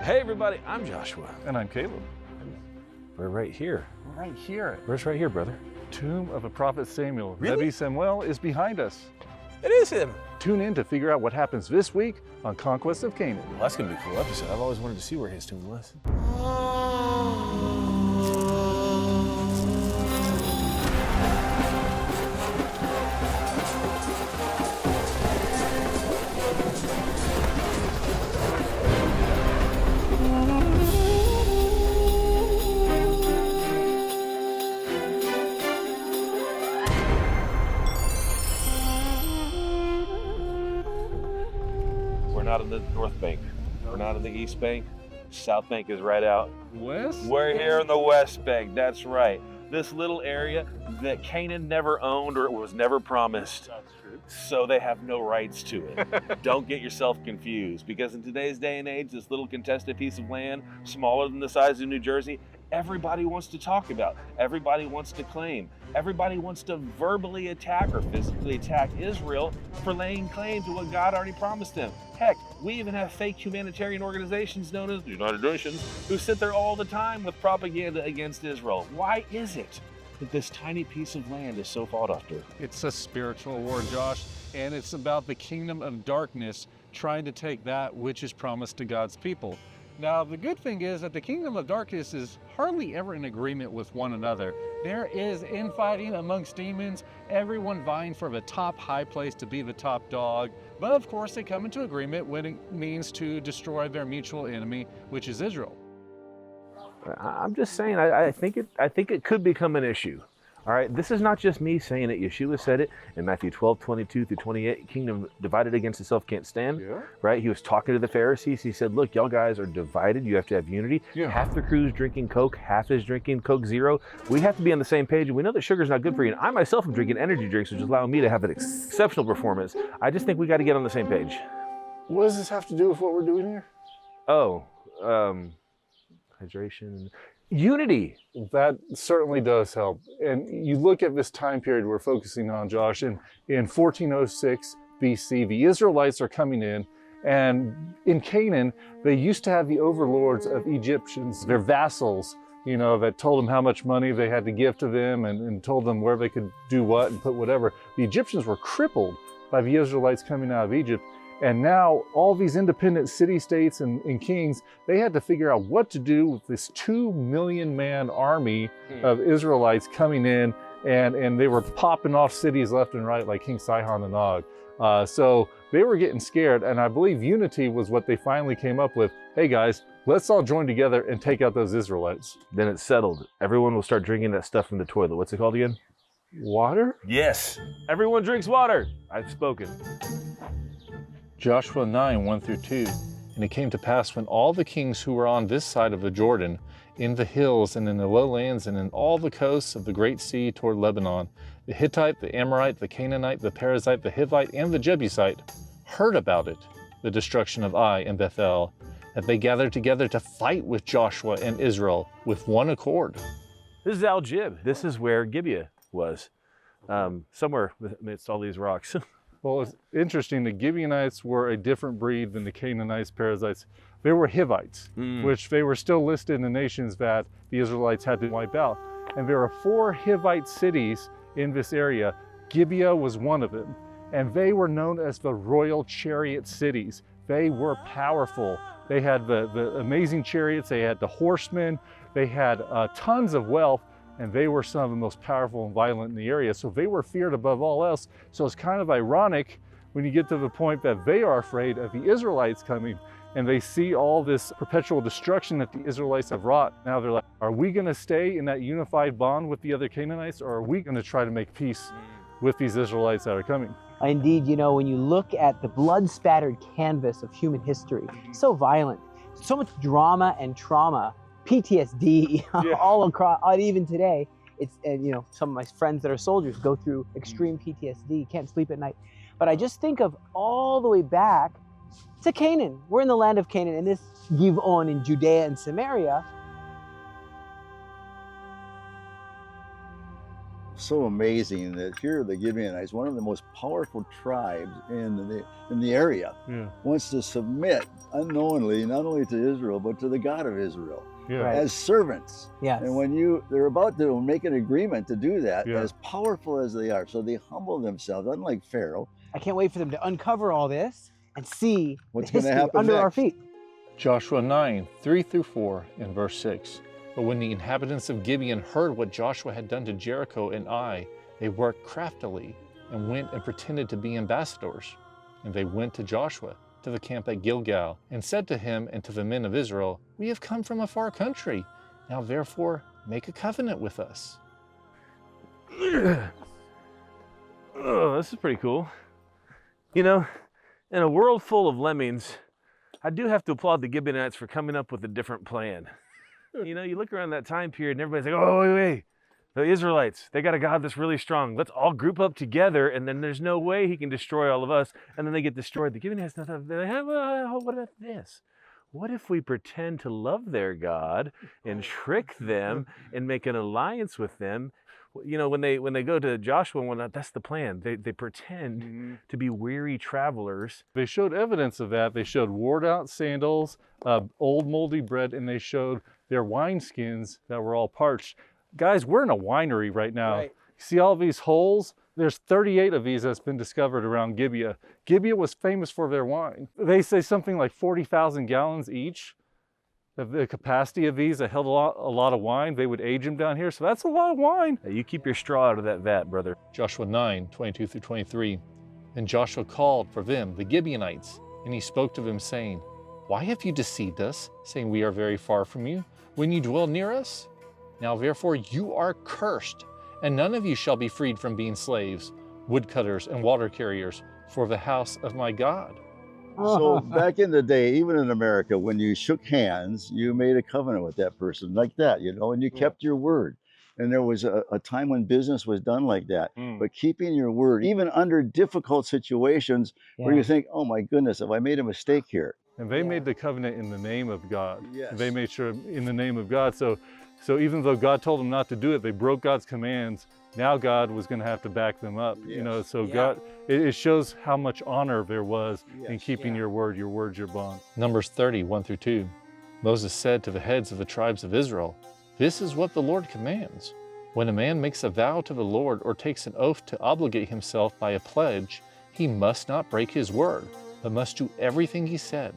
Hey everybody, I'm Joshua. And I'm Caleb. We're right here. We're right here. Where's right here, brother? Tomb of the prophet Samuel. Really? Nebi Samuel is behind us. It is him. Tune in to figure out what happens this week on Conquest of Canaan. Well, that's gonna be a cool episode. I've always wanted to see where his tomb was. We're not in the North Bank. We're not in the East Bank. South Bank is right out. West? We're here in the West Bank, that's right. This little area that Canaan never owned or was never promised. That's true. So they have no rights to it. Don't get yourself confused, because in today's day and age, this little contested piece of land, smaller than the size of New Jersey, everybody wants to talk about, everybody wants to claim, everybody wants to verbally attack or physically attack Israel for laying claim to what God already promised them. Heck, we even have fake humanitarian organizations known as the United Nations who sit there all the time with propaganda against Israel. Why is it that this tiny piece of land is so fought after? It's a spiritual war, Josh, and it's about the kingdom of darkness trying to take that which is promised to God's people. Now, the good thing is that the kingdom of darkness is hardly ever in agreement with one another. There is infighting amongst demons, everyone vying for the top high place to be the top dog. But of course, they come into agreement when it means to destroy their mutual enemy, which is Israel. I'm just saying, I think it could become an issue. All right, this is not just me saying it. Yeshua said it in Matthew 12:22-28. Kingdom divided against itself can't stand. Yeah. Right? He was talking to the Pharisees. He said, look, y'all guys are divided. You have to have unity. Yeah. Half the crew's drinking Coke, half is drinking Coke Zero. We have to be on the same page. And we know that sugar's not good for you. And I myself am drinking energy drinks, which is allowing me to have an exceptional performance. I just think we got to get on the same page. What does this have to do with what we're doing here? Oh, hydration. Unity. That certainly does help. And you look at this time period we're focusing on, Josh, in 1406 BC, the Israelites are coming in, and in Canaan, they used to have the overlords of Egyptians, their vassals, you know, that told them how much money they had to give to them and told them where they could do what and put whatever. The Egyptians were crippled by the Israelites coming out of Egypt. And now all these independent city-states and kings, they had to figure out what to do with this 2 million man army of Israelites coming in, and they were popping off cities left and right like King Sihon and Og. So they were getting scared, and I believe unity was what they finally came up with. Hey guys, let's all join together and take out those Israelites. Then it's settled. Everyone will start drinking that stuff from the toilet. What's it called again? Water? Yes. Everyone drinks water. I've spoken. Joshua 9:1-2. And it came to pass when all the kings who were on this side of the Jordan, in the hills and in the lowlands and in all the coasts of the great sea toward Lebanon, the Hittite, the Amorite, the Canaanite, the Perizzite, the Hivite, and the Jebusite, heard about it, the destruction of Ai and Bethel, that they gathered together to fight with Joshua and Israel with one accord. This is al-Jib. This is where Gibeon was, somewhere amidst all these rocks. Well, it's interesting, the Gibeonites were a different breed than the Canaanites, Perizzites. They were Hivites, which they were still listed in the nations that the Israelites had to wipe out. And there are 4 Hivite cities in this area. Gibeon was one of them. And they were known as the royal chariot cities. They were powerful. They had the amazing chariots, they had the horsemen, they had tons of wealth, and they were some of the most powerful and violent in the area. So they were feared above all else. So it's kind of ironic when you get to the point that they are afraid of the Israelites coming, and they see all this perpetual destruction that the Israelites have wrought. Now they're like, are we gonna stay in that unified bond with the other Canaanites, or are we gonna try to make peace with these Israelites that are coming? Indeed, you know, when you look at the blood-spattered canvas of human history, so violent, so much drama and trauma, PTSD all across, even today. It's, you know, some of my friends that are soldiers go through extreme PTSD, can't sleep at night. But I just think of all the way back to Canaan. We're in the land of Canaan, and this Gibeon in Judea and Samaria. so amazing that here the Gibeonites, one of the most powerful tribes in the area, wants to submit unknowingly not only to Israel but to the God of Israel as servants. Yes. And they're about to make an agreement to do that, as powerful as they are. So they humble themselves, unlike Pharaoh. I can't wait for them to uncover all this and see what's the going to history happen under next. our feet. Joshua 9, 3-4 and verse 6. But when the inhabitants of Gibeon heard what Joshua had done to Jericho and Ai, they worked craftily and went and pretended to be ambassadors. And they went to Joshua, to the camp at Gilgal, and said to him and to the men of Israel, We have come from a far country. Now therefore make a covenant with us. Oh, this is pretty cool. You know, in a world full of lemmings, I do have to applaud the Gibeonites for coming up with a different plan. You know, you look around that time period and everybody's like, oh, wait. The Israelites, they got a God that's really strong. Let's all group up together, and then there's no way he can destroy all of us. And then they get destroyed. The Gibeonites, they have, what about this? What if we pretend to love their God and trick them and make an alliance with them? You know, when they go to Joshua and whatnot, that's the plan. They pretend to be weary travelers. They showed evidence of that. They showed worn-out sandals, old moldy bread, and they showed their wineskins that were all parched. Guys, we're in a winery right now. Right. See all these holes? There's 38 of these that's been discovered around Gibeon. Gibeon was famous for their wine. They say something like 40,000 gallons each. The capacity of these that held a lot of wine, they would age them down here. So that's a lot of wine. Hey, you keep your straw out of that vat, brother. Joshua 9, 22-23. And Joshua called for them, the Gibeonites, and he spoke to them, saying, Why have you deceived us, saying we are very far from you, when you dwell near us? Now therefore you are cursed, and none of you shall be freed from being slaves, woodcutters and water carriers for the house of my God. So back in the day, even in America, when you shook hands, you made a covenant with that person like that, you know, and you kept your word. And there was a time when business was done like that. But keeping your word, even under difficult situations where you think, oh my goodness, have I made a mistake here? And they made the covenant in the name of God. Yes. They made sure in the name of God. So even though God told them not to do it, they broke God's commands. Now God was going to have to back them up, you know. So God, it shows how much honor there was in keeping your word. Your word's your bond. Numbers 30, 1-2. Moses said to the heads of the tribes of Israel, This is what the Lord commands. When a man makes a vow to the Lord or takes an oath to obligate himself by a pledge, he must not break his word, but must do everything he said.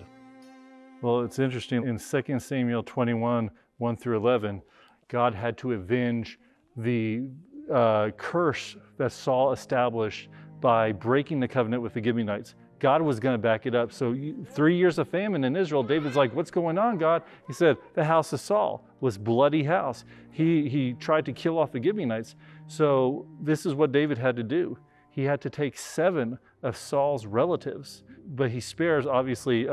Well, it's interesting. In 2 Samuel 21, 1-11, God had to avenge the curse that Saul established by breaking the covenant with the Gibeonites. God was going to back it up. So 3 years of famine in Israel, David's like, what's going on, God? He said, the house of Saul was bloody house. He tried to kill off the Gibeonites. So this is what David had to do. He had to take 7 of Saul's relatives, but he spares, obviously,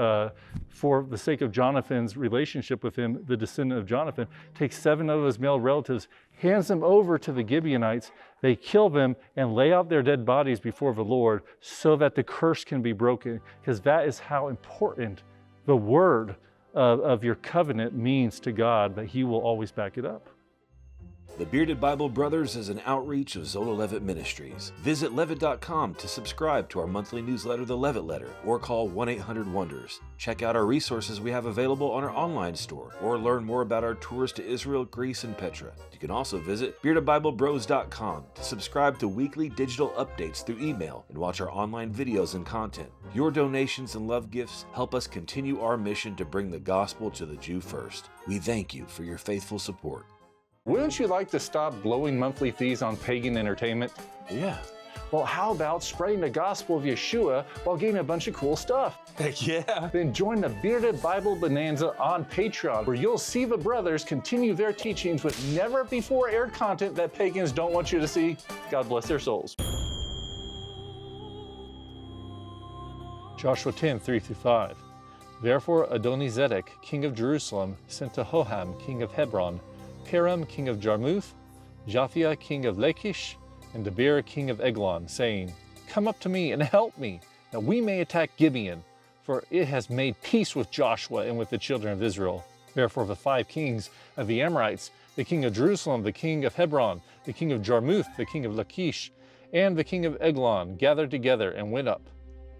for the sake of Jonathan's relationship with him, the descendant of Jonathan, takes 7 of his male relatives, hands them over to the Gibeonites. They kill them and lay out their dead bodies before the Lord so that the curse can be broken, because that is how important the word of your covenant means to God, that he will always back it up. The Bearded Bible Brothers is an outreach of Zola Levitt Ministries. Visit levitt.com to subscribe to our monthly newsletter, The Levitt Letter, or call 1-800-WONDERS. Check out our resources we have available on our online store, or learn more about our tours to Israel, Greece, and Petra. You can also visit beardedbiblebros.com to subscribe to weekly digital updates through email and watch our online videos and content. Your donations and love gifts help us continue our mission to bring the gospel to the Jew first. We thank you for your faithful support. Wouldn't you like to stop blowing monthly fees on pagan entertainment? Yeah. Well, how about spreading the gospel of Yeshua while getting a bunch of cool stuff? Heck yeah. Then join the Bearded Bible Bonanza on Patreon, where you'll see the brothers continue their teachings with never before aired content that pagans don't want you to see. God bless their souls. Joshua 10, 3-5. Therefore Adonizedek, king of Jerusalem, sent to Hoham, king of Hebron, Piram, king of Jarmuth, Japhia, king of Lachish, and Debir, king of Eglon, saying, Come up to me and help me, that we may attack Gibeon, for it has made peace with Joshua and with the children of Israel. Therefore the 5 kings of the Amorites, the king of Jerusalem, the king of Hebron, the king of Jarmuth, the king of Lachish, and the king of Eglon gathered together and went up,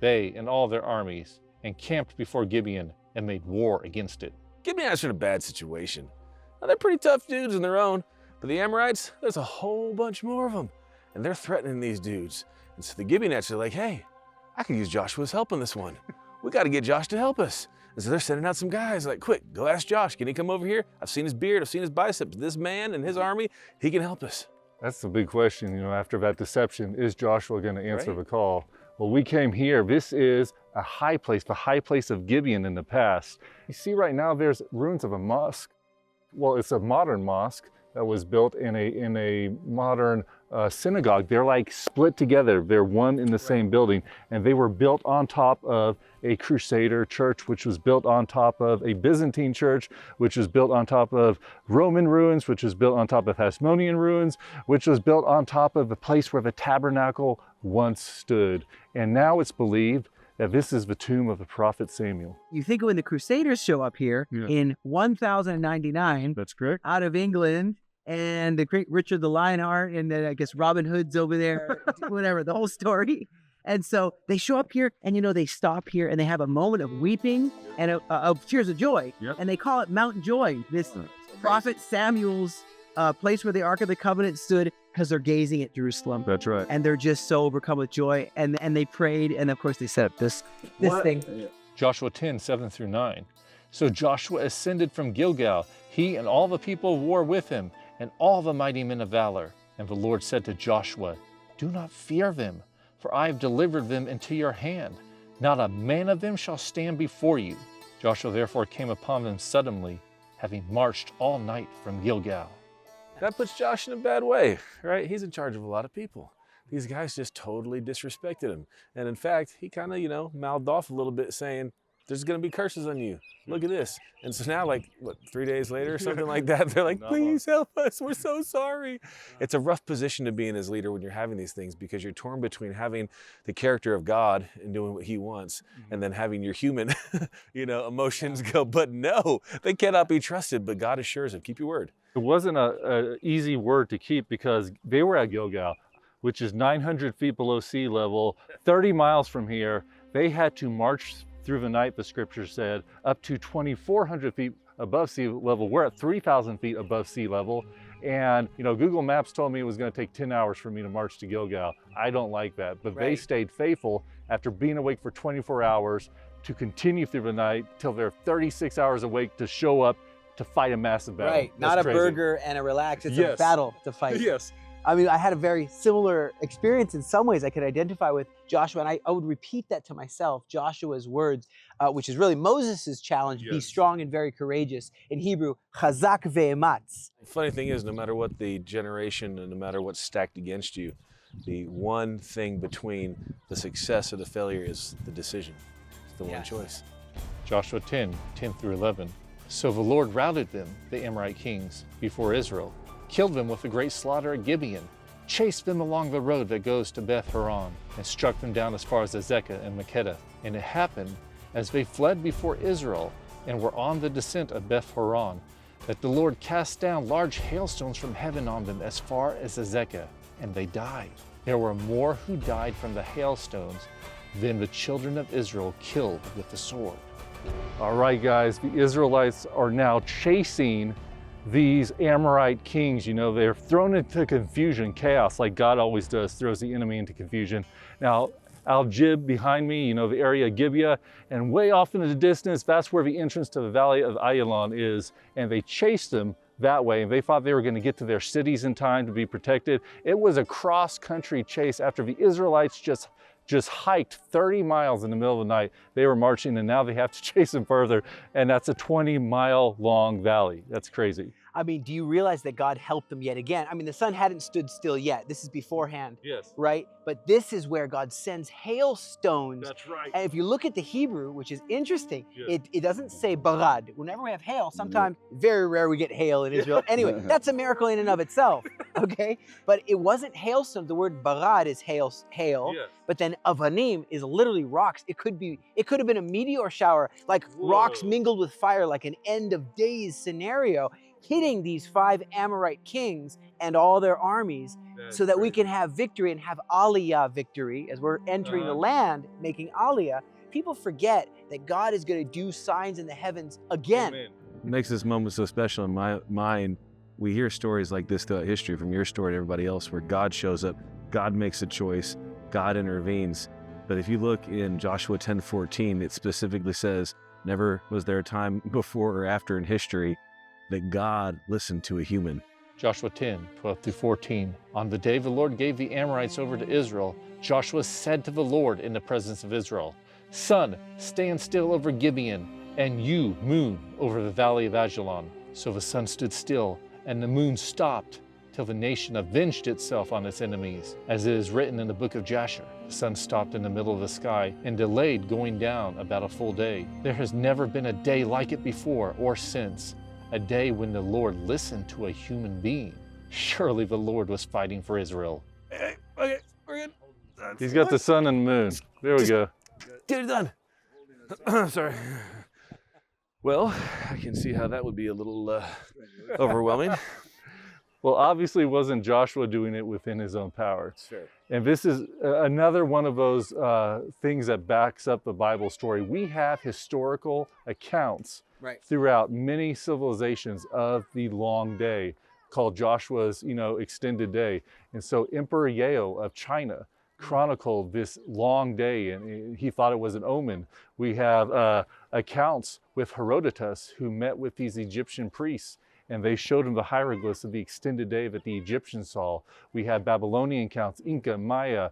they and all their armies, and camped before Gibeon and made war against it. Gibeonites are in a bad situation. Now, they're pretty tough dudes on their own, but the Amorites, there's a whole bunch more of them, and they're threatening these dudes. And so the Gibeonites are like, hey, I could use Joshua's help on this one. We got to get Josh to help us. And so they're sending out some guys like, quick, go ask Josh. Can he come over here? I've seen his beard. I've seen his biceps. This man and his army, he can help us. That's the big question, after that deception, is Joshua going to answer Right. the call? Well, we came here. This is a high place, the high place of Gibeon in the past. You see right now there's ruins of a mosque. Well, it's a modern mosque that was built in a modern synagogue. They're like split together. They're one in the same building, and they were built on top of a Crusader church, which was built on top of a Byzantine church, which was built on top of Roman ruins, which was built on top of Hasmonean ruins, which was built on top of the place where the tabernacle once stood. And now it's believed that this is the tomb of the prophet Samuel. You think when the Crusaders show up here Yeah. in 1099 That's correct. out of England, and the great Richard the Lionheart, and then I guess Robin Hood's over there, whatever, the whole story. And so they show up here, and they stop here, and they have a moment of weeping and of tears of joy. Yep. And they call it Mount Joy, this prophet Samuel's place where the Ark of the Covenant stood, because they're gazing at Jerusalem. That's right. And they're just so overcome with joy. And they prayed, and of course they set up this thing. Joshua 10, 7 through 9. So Joshua ascended from Gilgal, he and all the people of war with him, and all the mighty men of valor. And the Lord said to Joshua, do not fear them, for I have delivered them into your hand. Not a man of them shall stand before you. Joshua therefore came upon them suddenly, having marched all night from Gilgal. That puts Josh in a bad way, right? He's in charge of a lot of people. These guys just totally disrespected him. And in fact, he kind of, mouthed off a little bit saying, there's going to be curses on you. Look at this. And so now, 3 days later or something like that, they're like, please help us. We're so sorry. It's a rough position to be in as leader when you're having these things, because you're torn between having the character of God and doing what he wants, and then having your human, emotions go, but no, they cannot be trusted. But God assures him, keep your word. It wasn't an easy word to keep, because they were at Gilgal, which is 900 feet below sea level, 30 miles from here. They had to march through the night, the scripture said, up to 2,400 feet above sea level. We're at 3,000 feet above sea level. And, Google Maps told me it was going to take 10 hours for me to march to Gilgal. I don't like that. But they stayed faithful after being awake for 24 hours to continue through the night till they're 36 hours awake to show up to fight a massive battle. Right, That's not a crazy. burger and a relax. It's a Yes. battle to fight. Yes. I mean, I had a very similar experience in some ways. I could identify with Joshua, and I would repeat that to myself, Joshua's words, which is really Moses' challenge, be Yes. strong and very courageous. In Hebrew, chazak ve'ematz. Funny thing is, no matter what the generation and no matter what's stacked against you, the one thing between the success or the failure is the decision. It's the one Yes. choice. Joshua 10, 10 through 11. So the Lord routed them, the Amorite kings, before Israel, killed them with a great slaughter at Gibeon, chased them along the road that goes to Beth Horon, and struck them down as far as Azekah and Makkedah. And it happened, as they fled before Israel and were on the descent of Beth Horon, that the Lord cast down large hailstones from heaven on them as far as Azekah, and they died. There were more who died from the hailstones than the children of Israel killed with the sword. All right, guys, the Israelites are now chasing these Amorite kings. They're thrown into confusion, chaos, like God always does, throws the enemy into confusion. Now, al-Jib behind me, the area of Gibeon, and way off in the distance, that's where the entrance to the valley of Ayalon is, and they chased them that way, and they thought they were going to get to their cities in time to be protected. It was a cross-country chase after the Israelites just hiked 30 miles in the middle of the night. They were marching, and now they have to chase them further, and that's a 20-mile long valley. That's crazy. I mean, do you realize that God helped them yet again? I mean, the sun hadn't stood still yet. This is beforehand, Yes. right? But this is where God sends hailstones. That's right. And if you look at the Hebrew, which is interesting, Yes. it doesn't say barad. Whenever we have hail, sometimes, very rare we get hail in Israel. Anyway, that's a miracle in and of itself, okay? But it wasn't hailstone. The word barad is hail, Yes. but then avanim is literally rocks. It could have been a meteor shower, like rocks Whoa. mingled with fire, like an end of days scenario, hitting these 5 Amorite kings and all their armies, so that we can have victory and have aliyah victory as we're entering the land, making aliyah. People forget that God is going to do signs in the heavens again. Amen. What makes this moment so special in my mind, we hear stories like this throughout history, from your story to everybody else, where God shows up, God makes a choice, God intervenes. But if you look in Joshua 10:14, it specifically says, never was there a time before or after in history that God listened to a human. Joshua 10:12-14. On the day the Lord gave the Amorites over to Israel, Joshua said to the Lord in the presence of Israel, Sun, stand still over Gibeon, and you, moon, over the valley of Ajalon. So the sun stood still, and the moon stopped, till the nation avenged itself on its enemies. As it is written in the book of Jasher, the sun stopped in the middle of the sky and delayed going down about a full day. There has never been a day like it before or since, a day when the Lord listened to a human being. Surely the Lord was fighting for Israel. Okay, we're good. He's got the sun and moon. There we go. Get it done. Sorry. Well, I can see how that would be a little overwhelming. Well, obviously it wasn't Joshua doing it within his own power. Sure. And this is another one of those things that backs up the Bible story. We have historical accounts throughout many civilizations of the long day, called Joshua's, extended day. And so Emperor Yao of China chronicled this long day, and he thought it was an omen. We have accounts with Herodotus, who met with these Egyptian priests, and they showed him the hieroglyphs of the extended day that the Egyptians saw. We have Babylonian accounts, Inca, Maya,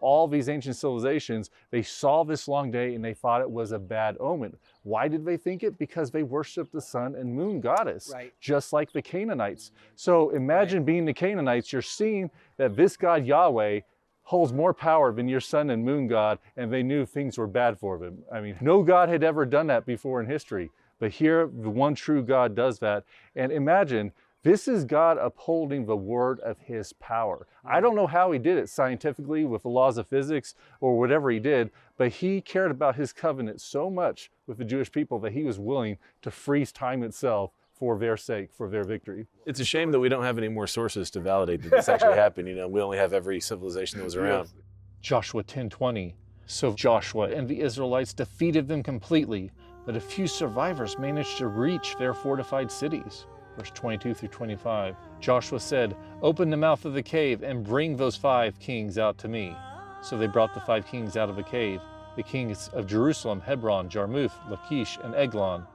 all these ancient civilizations. They saw this long day and they thought it was a bad omen. Why did they think it? Because they worshiped the sun and moon goddess, just like the Canaanites. So imagine being the Canaanites, you're seeing that this God Yahweh holds more power than your sun and moon god, and they knew things were bad for them. I mean, no God had ever done that before in history. But here, the one true God does that. And imagine, this is God upholding the word of his power. I don't know how he did it scientifically with the laws of physics or whatever he did, but he cared about his covenant so much with the Jewish people that he was willing to freeze time itself for their sake, for their victory. It's a shame that we don't have any more sources to validate that this actually happened. We only have every civilization that was around. Yes. Joshua 10:20. So Joshua and the Israelites defeated them completely, but a few survivors managed to reach their fortified cities. Verse 22-25. Joshua said, open the mouth of the cave and bring those 5 kings out to me. So they brought the 5 kings out of the cave, the kings of Jerusalem, Hebron, Jarmuth, Lachish, and Eglon.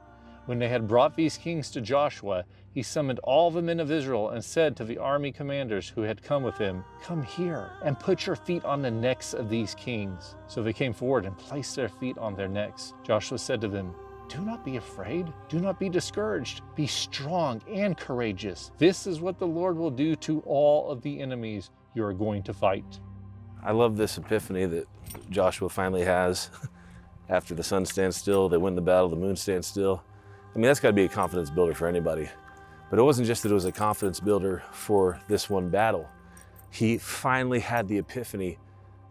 When they had brought these kings to Joshua, he summoned all the men of Israel and said to the army commanders who had come with him, come here and put your feet on the necks of these kings. So they came forward and placed their feet on their necks. Joshua said to them, do not be afraid. Do not be discouraged. Be strong and courageous. This is what the Lord will do to all of the enemies you are going to fight. I love this epiphany that Joshua finally has after the sun stands still, they win the battle, the moon stands still. I mean, that's got to be a confidence builder for anybody. But it wasn't just that it was a confidence builder for this one battle. He finally had the epiphany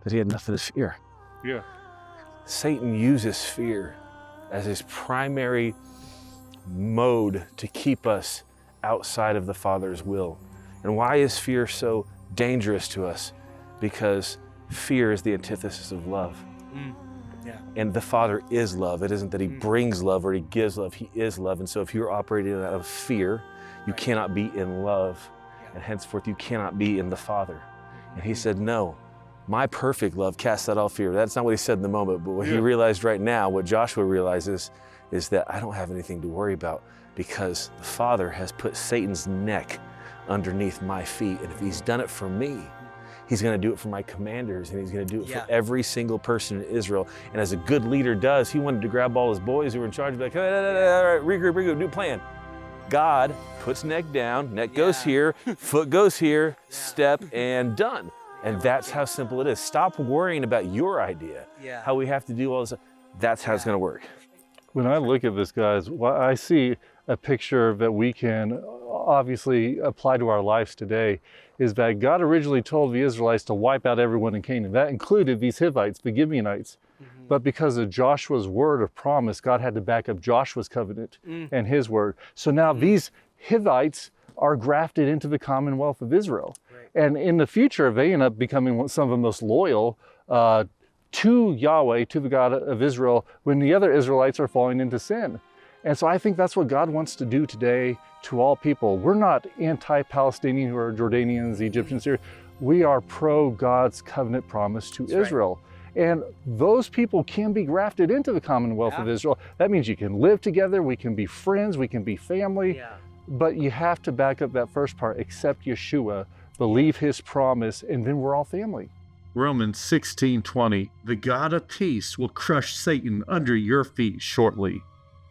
that he had nothing to fear. Yeah. Satan uses fear as his primary mode to keep us outside of the Father's will. And why is fear so dangerous to us? Because fear is the antithesis of love. And the Father is love. It isn't that he brings love or he gives love. He is love. And so if you're operating out of fear, you cannot be in love. And henceforth, you cannot be in the Father. And he said, no, my perfect love casts out all fear. That's not what he said in the moment, but what he realized right now, what Joshua realizes, is that I don't have anything to worry about because the Father has put Satan's neck underneath my feet. And if he's done it for me, he's going to do it for my commanders, and he's going to do it for every single person in Israel. And as a good leader does, he wanted to grab all his boys who were in charge and be like, all right, regroup, new plan. God puts neck down, neck goes here, foot goes here, step, and done. And that's how simple it is. Stop worrying about your idea, how we have to do all this. That's how it's going to work. When I look at this, guys, I see a picture that we can obviously apply to our lives today, is that God originally told the Israelites to wipe out everyone in Canaan. That included these Hivites, the Gibeonites. But because of Joshua's word of promise, God had to back up Joshua's covenant and his word. So now these Hivites are grafted into the Commonwealth of Israel. And in the future, they end up becoming some of the most loyal to Yahweh, to the God of Israel, when the other Israelites are falling into sin. And so I think that's what God wants to do today to all people. We're not anti-Palestinian or Jordanians, Egyptians here. We are pro God's covenant promise to Israel. And those people can be grafted into the Commonwealth of Israel. That means you can live together, we can be friends, we can be family. But you have to back up that first part, accept Yeshua, believe his promise, and then we're all family. Romans 16:20, the God of peace will crush Satan under your feet shortly.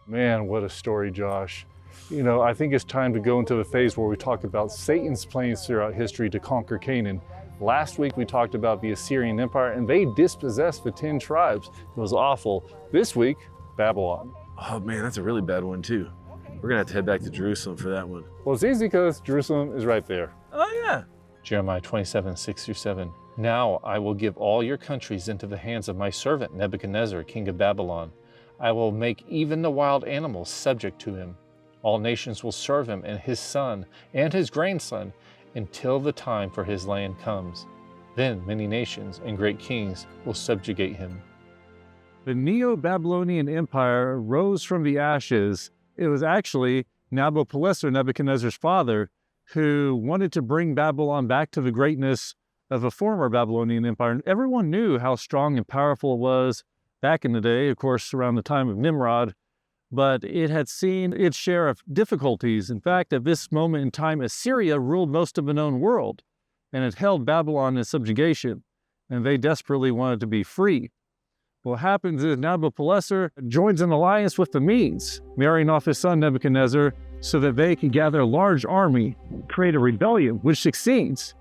Man, what a story, Josh. You know, I think it's time to go into the phase where we talk about Satan's plans throughout history to conquer Canaan. Last week we talked about the Assyrian Empire, and they dispossessed the 10 tribes. It was awful. This week, Babylon. Oh man, that's a really bad one too. We're gonna have to head back to Jerusalem for that one. Well, it's easy because Jerusalem is right there. Oh yeah. Jeremiah 27:6-7. Now I will give all your countries into the hands of my servant Nebuchadnezzar, king of Babylon. I will make even the wild animals subject to him. All nations will serve him and his son and his grandson until the time for his land comes. Then many nations and great kings will subjugate him. The Neo-Babylonian Empire rose from the ashes. It was actually Nabopolassar, Nebuchadnezzar's father, who wanted to bring Babylon back to the greatness of a former Babylonian Empire. And everyone knew how strong and powerful it was back in the day, of course, around the time of Nimrod, but it had seen its share of difficulties. In fact, at this moment in time, Assyria ruled most of the known world, and it held Babylon in subjugation, and they desperately wanted to be free. What happens is Nabopolassar joins an alliance with the Medes, marrying off his son Nebuchadnezzar, so that they can gather a large army, create a rebellion, which succeeds.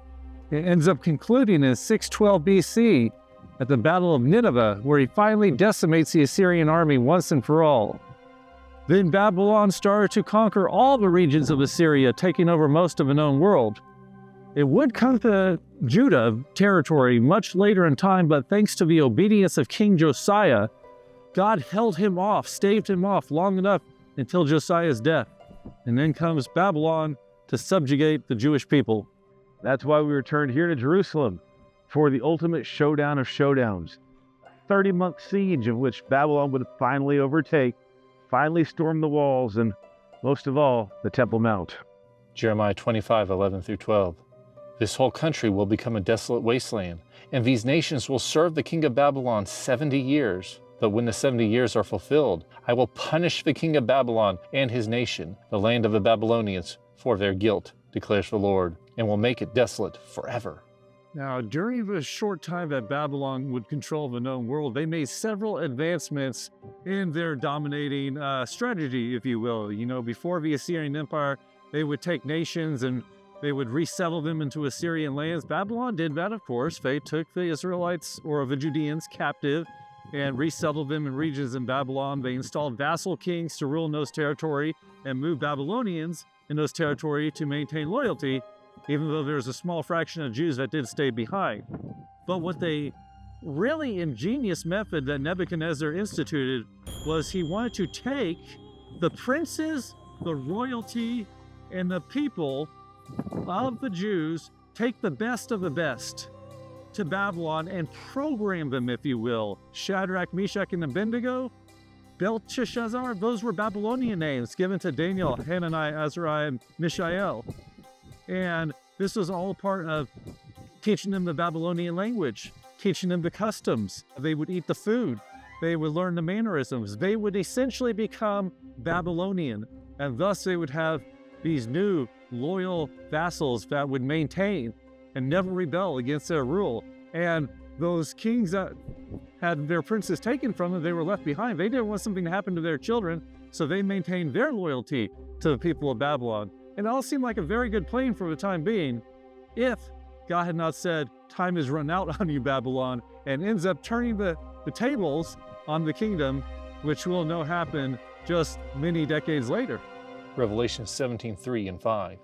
It ends up concluding in 612 BC at the Battle of Nineveh, where he finally decimates the Assyrian army once and for all. Then Babylon started to conquer all the regions of Assyria, taking over most of the known world. It would come to Judah territory much later in time, but thanks to the obedience of King Josiah, God held him off, staved him off long enough until Josiah's death. And then comes Babylon to subjugate the Jewish people. That's why we returned here to Jerusalem for the ultimate showdown of showdowns. A 30-month siege of which Babylon would finally overtake, finally storm the walls, and most of all, the Temple Mount. Jeremiah 25:11-12. This whole country will become a desolate wasteland, and these nations will serve the king of Babylon 70 years. But when the 70 years are fulfilled, I will punish the king of Babylon and his nation, the land of the Babylonians, for their guilt, declares the Lord, and will make it desolate forever. Now, during the short time that Babylon would control the known world, they made several advancements in their dominating strategy, if you will. You know, before the Assyrian Empire, they would take nations and they would resettle them into Assyrian lands. Babylon did that, of course. They took the Israelites or the Judeans captive and resettled them in regions in Babylon. They installed vassal kings to rule in those territory and moved Babylonians in those territory to maintain loyalty, even though there's a small fraction of Jews that did stay behind. But what they really ingenious method that Nebuchadnezzar instituted was he wanted to take the princes, the royalty, and the people of the Jews, take the best of the best to Babylon and program them, if you will. Shadrach, Meshach, and Abednego, Belteshazzar, those were Babylonian names given to Daniel, Hananiah, Azariah, and Mishael. And this was all part of teaching them the Babylonian language, teaching them the customs. They would eat the food. They would learn the mannerisms. They would essentially become Babylonian. And thus they would have these new loyal vassals that would maintain and never rebel against their rule. And those kings that had their princes taken from them, they were left behind. They didn't want something to happen to their children, so they maintained their loyalty to the people of Babylon. And it all seemed like a very good plan for the time being, if God had not said, time is run out on you, Babylon, and ends up turning the tables on the kingdom, which we'll know happened just many decades later. Revelation 17:3 and 5.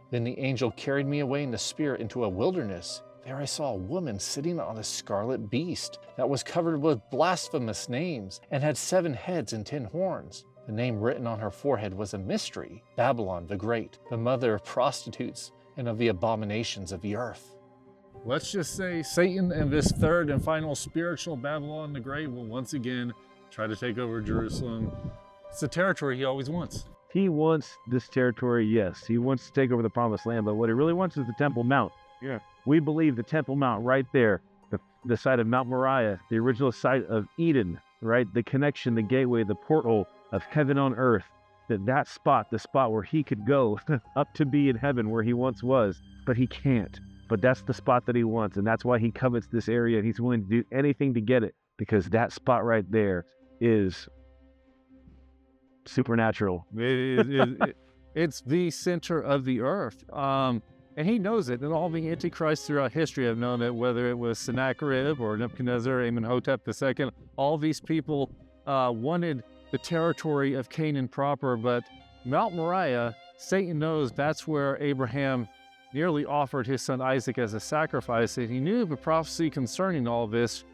Then the angel carried me away in the spirit into a wilderness. There I saw a woman sitting on a scarlet beast that was covered with blasphemous names and had 7 heads and 10 horns. The name written on her forehead was a mystery, Babylon the Great, the mother of prostitutes and of the abominations of the earth. Let's just say Satan and this third and final spiritual Babylon the Great will once again try to take over Jerusalem. It's the territory he always wants. He wants this territory, yes. He wants to take over the Promised Land, but what he really wants is the Temple Mount. Yeah. We believe the Temple Mount right there, the site of Mount Moriah, the original site of Eden, right? The connection, the gateway, the portal of heaven on earth, that spot, the spot where he could go up to be in heaven where he once was, but he can't. But that's the spot that he wants, and that's why he covets this area, and he's willing to do anything to get it, because that spot right there is supernatural. It's the center of the earth. And he knows it. And all the antichrists throughout history have known it, whether it was Sennacherib or Nebuchadnezzar, Amenhotep II. All these people wanted the territory of Canaan proper, but Mount Moriah, Satan knows that's where Abraham nearly offered his son Isaac as a sacrifice, and he knew the prophecy concerning all this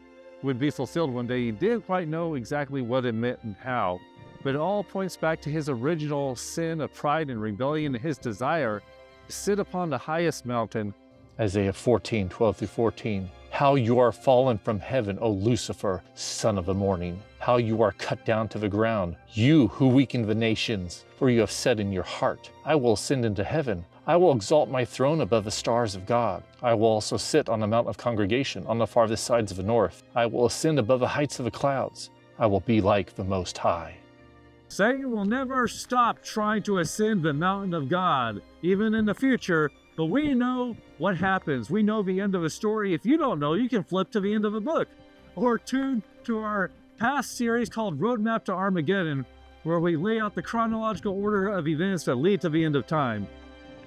would be fulfilled one day. He didn't quite know exactly what it meant and how, but it all points back to his original sin of pride and rebellion and his desire to sit upon the highest mountain. Isaiah 14:12-14. How you are fallen from heaven, O Lucifer, son of the morning. How you are cut down to the ground, you who weakened the nations. For you have said in your heart, I will ascend into heaven. I will exalt my throne above the stars of God. I will also sit on the mount of congregation on the farthest sides of the north. I will ascend above the heights of the clouds. I will be like the Most High. Satan will never stop trying to ascend the mountain of God, even in the future, but we know what happens. We know the end of the story. If you don't know, you can flip to the end of the book, or tune to our past series called Roadmap to Armageddon, where we lay out the chronological order of events that lead to the end of time.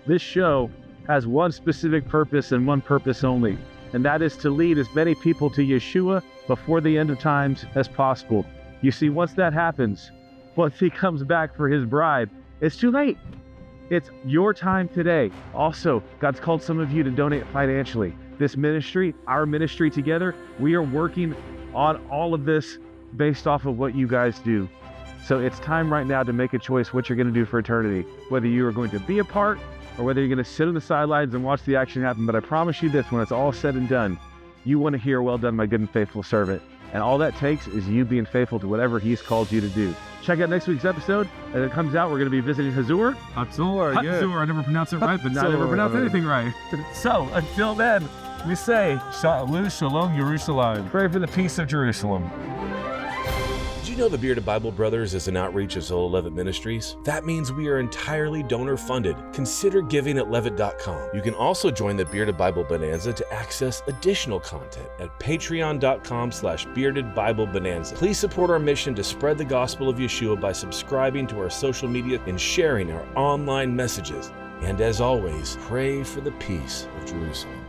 This show has one specific purpose and one purpose only, and that is to lead as many people to Yeshua before the end of times as possible. You see, once that happens, once he comes back for his bride, it's too late. It's your time today. Also, God's called some of you to donate financially. This ministry, our ministry together, we are working on all of this based off of what you guys do. So it's time right now to make a choice what you're going to do for eternity, whether you are going to be a part or whether you're going to sit on the sidelines and watch the action happen. But I promise you this, when it's all said and done, you want to hear, well done, my good and faithful servant. And all that takes is you being faithful to whatever he's called you to do. Check out next week's episode. As it comes out, we're going to be visiting Hazor. Hazor, yeah. Hazor, I never pronounced it right, but I never pronounced anything right. So, until then, we say, Shalom, Shalom, Jerusalem. Pray for the peace of Jerusalem. Did you know the Bearded Bible Brothers is an outreach of Zola Levitt Ministries? That means we are entirely donor-funded. Consider giving at levitt.com. You can also join the Bearded Bible Bonanza to access additional content at patreon.com/beardedbiblebonanza. Please support our mission to spread the gospel of Yeshua by subscribing to our social media and sharing our online messages. And as always, pray for the peace of Jerusalem.